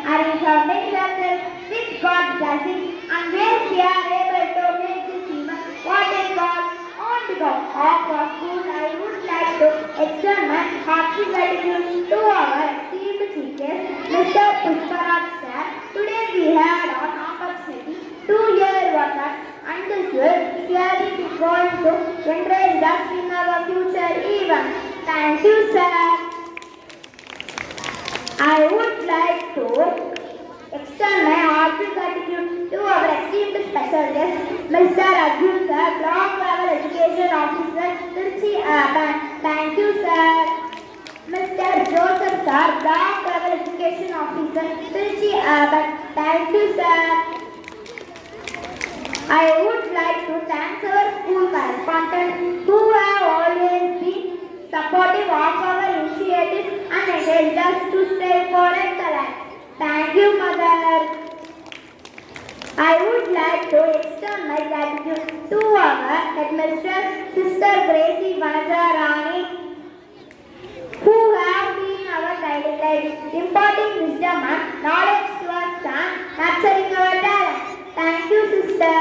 are resounding success with God's blessings and grace we are able to make this event what it was. On behalf of our school, I would like to extend my hearty gratitude to our esteemed chief guest, Mr. Pushparaj sir. Today we had an opportunity to hear what our understood clearly is going to encourage us in our future events. Thank you, sir. I would like to extend my hearty gratitude to our esteemed special guest, Mr. Arjun sir, Block Level Education Officer, Trichy Urban. Thank you, sir. Mr. Joseph sir, Block Level Education Officer, Trichy Urban. Thank you, sir. I would like to thank our school correspondents who have always been supportive of our initiatives and encouraged us to strive for excellence. Thank you, Mother. I would like to extend my gratitude to our headmistress, Sister Gracie Vanajarani, who have been our guiding lights, imparting wisdom and knowledge to us and nurturing our talent. Thank you, sister.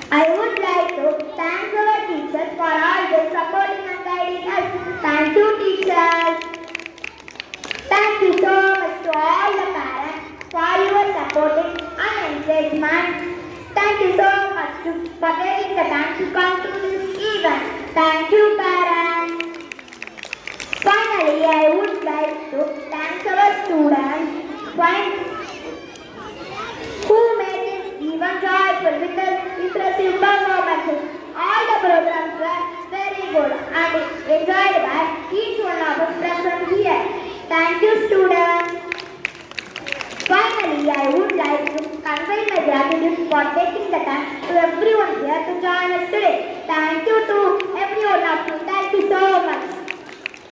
I would like to thank our teachers for always supporting and guiding us. Thank you, teachers. Thank you so much to all the parents for your supporting and encouragement. Thank you so much for taking the time to come to this event. Thank you, parents. Finally, I would like to thank our students who made this event joyful with their impressive performances. All the programs were very good and enjoyed by each one of us present here. Thank you, students. Finally, I would like to convey my gratitude for taking the time to everyone here to join us today. Thank